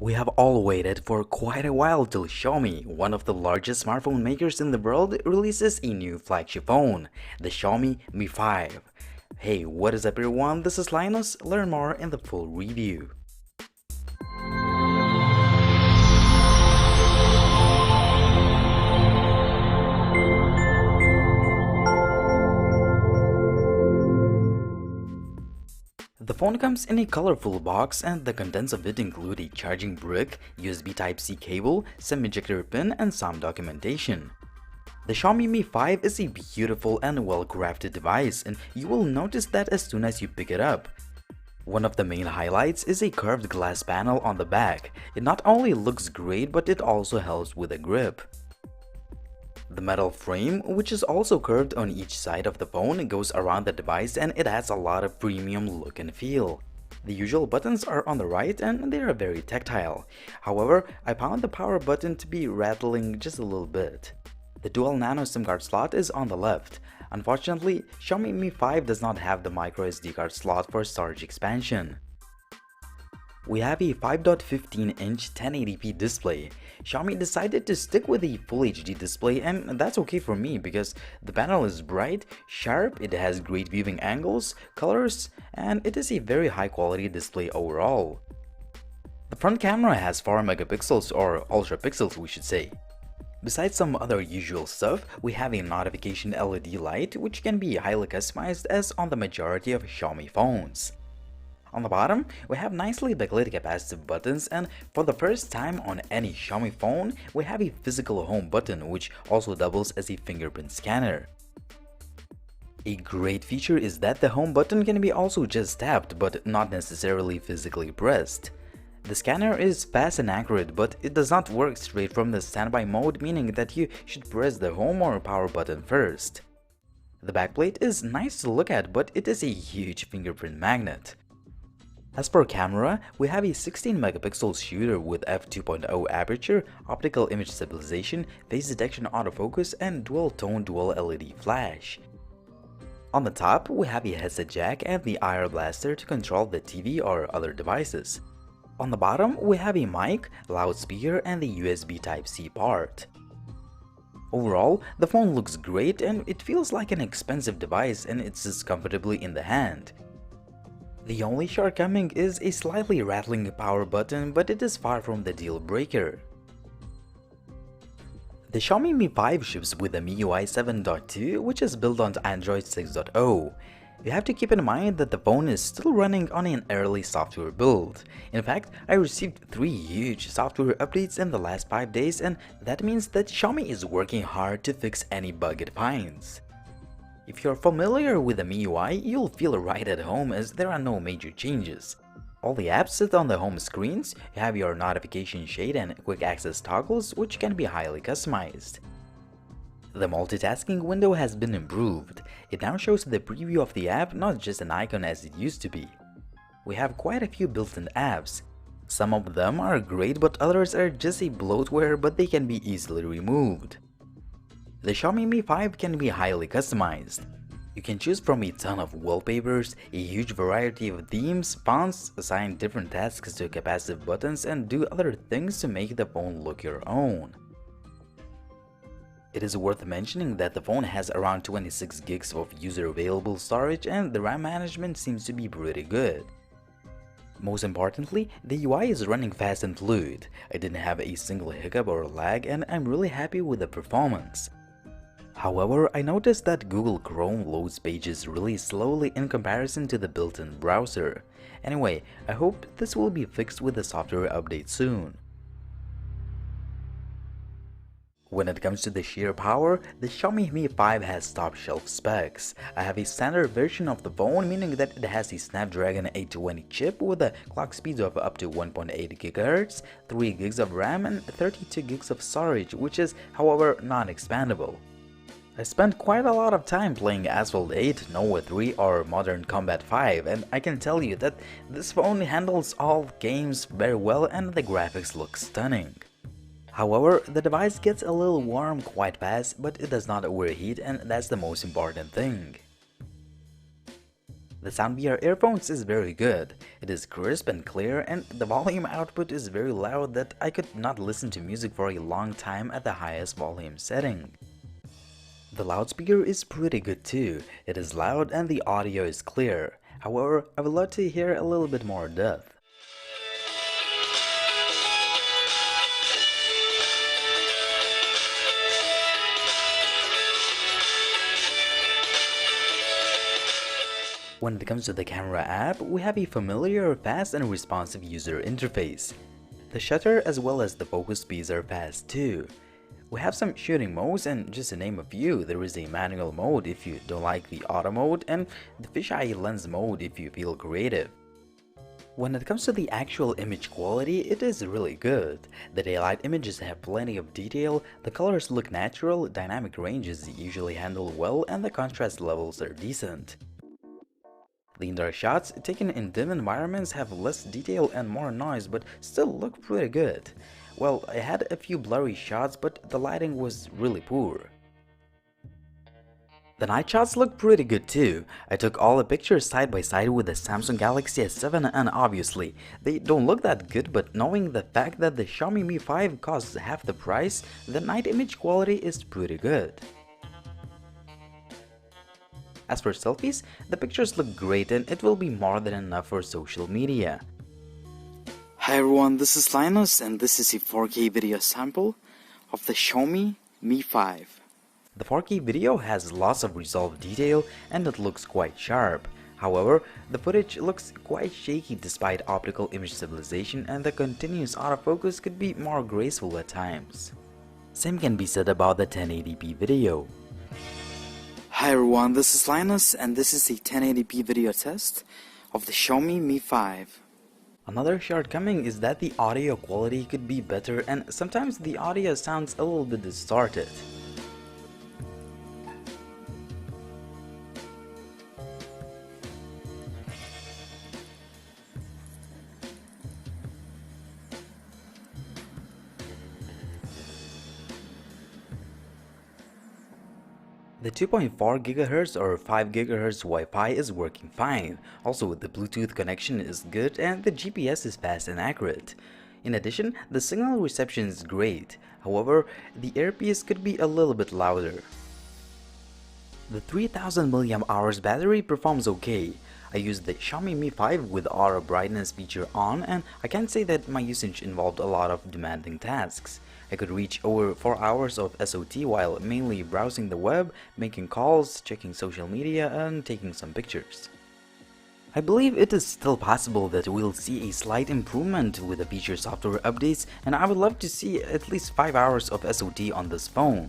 We have all waited for quite a while till Xiaomi, one of the largest smartphone makers in the world, releases a new flagship phone, the Xiaomi Mi 5. Hey, what is up everyone, this is Linus, learn more in the full review. The phone comes in a colorful box and the contents of it include a charging brick, USB Type-C cable, SIM ejector pin and some documentation. The Xiaomi Mi 5 is a beautiful and well-crafted device and you will notice that as soon as you pick it up. One of the main highlights is a curved glass panel on the back. It not only looks great but it also helps with the grip. The metal frame, which is also curved on each side of the phone, goes around the device and it has a lot of premium look and feel. The usual buttons are on the right and they are very tactile. However, I found the power button to be rattling just a little bit. The dual nano SIM card slot is on the left. Unfortunately, Xiaomi Mi 5 does not have the micro SD card slot for storage expansion. We have a 5.15-inch 1080p display. Xiaomi decided to stick with a Full HD display and that's okay for me because the panel is bright, sharp, it has great viewing angles, colors, and it is a very high quality display overall. The front camera has 4 megapixels or ultra pixels we should say. Besides some other usual stuff, we have a notification LED light which can be highly customized as on the majority of Xiaomi phones. On the bottom, we have nicely backlit capacitive buttons and for the first time on any Xiaomi phone, we have a physical home button which also doubles as a fingerprint scanner. A great feature is that the home button can be also just tapped but not necessarily physically pressed. The scanner is fast and accurate but it does not work straight from the standby mode, meaning that you should press the home or power button first. The backplate is nice to look at but it is a huge fingerprint magnet. As for camera, we have a 16 megapixel shooter with f2.0 aperture, optical image stabilization, face detection autofocus, and dual-tone dual LED flash. On the top, we have a headset jack and the IR blaster to control the TV or other devices. On the bottom, we have a mic, loudspeaker, and the USB Type-C port. Overall, the phone looks great and it feels like an expensive device and it sits comfortably in the hand. The only shortcoming is a slightly rattling power button, but it is far from the deal breaker. The Xiaomi Mi 5 ships with the MIUI 7.2, which is built on Android 6.0. You have to keep in mind that the phone is still running on an early software build. In fact, I received 3 huge software updates in the last 5 days and that means that Xiaomi is working hard to fix any bug it finds. If you're familiar with the MIUI, you'll feel right at home as there are no major changes. All the apps sit on the home screens, you have your notification shade and quick access toggles which can be highly customized. The multitasking window has been improved. It now shows the preview of the app, not just an icon as it used to be. We have quite a few built-in apps. Some of them are great but others are just a bloatware but they can be easily removed. The Xiaomi Mi 5 can be highly customized. You can choose from a ton of wallpapers, a huge variety of themes, fonts, assign different tasks to capacitive buttons, and do other things to make the phone look your own. It is worth mentioning that the phone has around 26 gigs of user-available storage and the RAM management seems to be pretty good. Most importantly, the UI is running fast and fluid. I didn't have a single hiccup or lag and I'm really happy with the performance. However, I noticed that Google Chrome loads pages really slowly in comparison to the built-in browser. Anyway, I hope this will be fixed with the software update soon. When it comes to the sheer power, the Xiaomi Mi 5 has top-shelf specs. I have a standard version of the phone, meaning that it has a Snapdragon 820 chip with a clock speed of up to 1.8 GHz, 3 GB of RAM and 32 GB of storage, which is, however, non-expandable. I spent quite a lot of time playing Asphalt 8, Nova 3 or Modern Combat 5 and I can tell you that this phone handles all games very well and the graphics look stunning. However, the device gets a little warm quite fast but it does not overheat and that's the most important thing. The sound via earphones is very good. It is crisp and clear, and the volume output is very loud that I could not listen to music for a long time at the highest volume setting. The loudspeaker is pretty good too. It is loud and the audio is clear. However, I would love to hear a little bit more depth. When it comes to the camera app, we have a familiar, fast and responsive user interface. The shutter as well as the focus speeds are fast too. We have some shooting modes, and just to name a few, there is a manual mode if you don't like the auto mode and the fisheye lens mode if you feel creative. When it comes to the actual image quality, it is really good. The daylight images have plenty of detail, the colors look natural, dynamic range is usually handled well, and the contrast levels are decent. The indoor shots taken in dim environments have less detail and more noise but still look pretty good. Well, I had a few blurry shots but the lighting was really poor. The night shots look pretty good too. I took all the pictures side by side with the Samsung Galaxy S7 and obviously, they don't look that good, but knowing the fact that the Xiaomi Mi 5 costs half the price, the night image quality is pretty good. As for selfies, the pictures look great and it will be more than enough for social media. Hi everyone, this is Linus and this is a 4K video sample of the Xiaomi Mi 5. The 4K video has lots of resolved detail and it looks quite sharp. However, the footage looks quite shaky despite optical image stabilization and the continuous autofocus could be more graceful at times. Same can be said about the 1080p video. Hi everyone, this is Linus and this is a 1080p video test of the Xiaomi Mi 5. Another shortcoming is that the audio quality could be better and sometimes the audio sounds a little bit distorted. The 2.4 GHz or 5 GHz Wi-Fi is working fine. Also, the Bluetooth connection is good and the GPS is fast and accurate. In addition, the signal reception is great. However, the earpiece could be a little bit louder. The 3000 mAh battery performs okay. I used the Xiaomi Mi 5 with auto brightness feature on and I can say that my usage involved a lot of demanding tasks. I could reach over 4 hours of SOT while mainly browsing the web, making calls, checking social media and taking some pictures. I believe it is still possible that we'll see a slight improvement with the feature software updates and I would love to see at least 5 hours of SOT on this phone.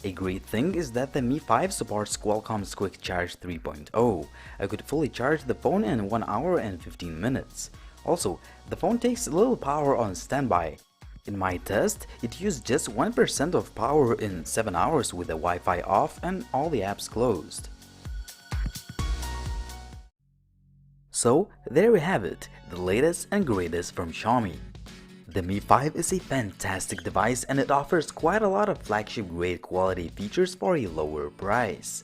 A great thing is that the Mi 5 supports Qualcomm's Quick Charge 3.0. I could fully charge the phone in 1 hour and 15 minutes. Also, the phone takes little power on standby. In my test, it used just 1% of power in 7 hours with the Wi-Fi off and all the apps closed. So, there we have it, the latest and greatest from Xiaomi. The Mi 5 is a fantastic device and it offers quite a lot of flagship grade quality features for a lower price.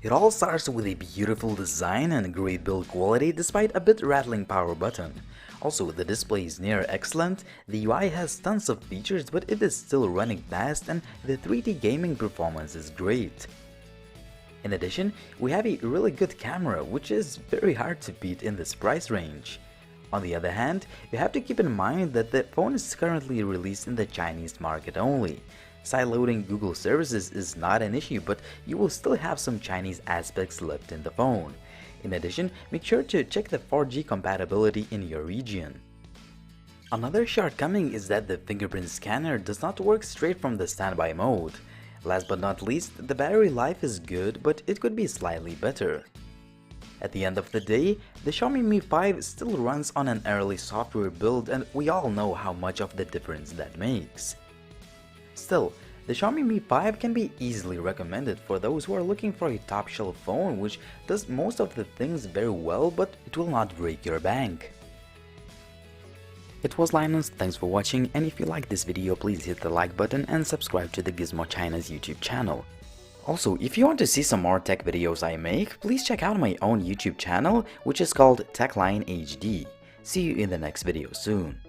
It all starts with a beautiful design and great build quality despite a bit rattling power button. Also, the display is near excellent, the UI has tons of features but it is still running fast and the 3D gaming performance is great. In addition, we have a really good camera which is very hard to beat in this price range. On the other hand, you have to keep in mind that the phone is currently released in the Chinese market only. Sideloading Google services is not an issue, but you will still have some Chinese aspects left in the phone. In addition, make sure to check the 4G compatibility in your region. Another shortcoming is that the fingerprint scanner does not work straight from the standby mode. Last but not least, the battery life is good, but it could be slightly better. At the end of the day, the Xiaomi Mi 5 still runs on an early software build and we all know how much of the difference that makes. Still, the Xiaomi Mi 5 can be easily recommended for those who are looking for a top-shelf phone which does most of the things very well but it will not break your bank. It was Linus, thanks for watching, and if you like this video please hit the like button and subscribe to the Gizmo China's YouTube channel. Also, if you want to see some more tech videos I make, please check out my own YouTube channel, which is called TechLine HD. See you in the next video soon.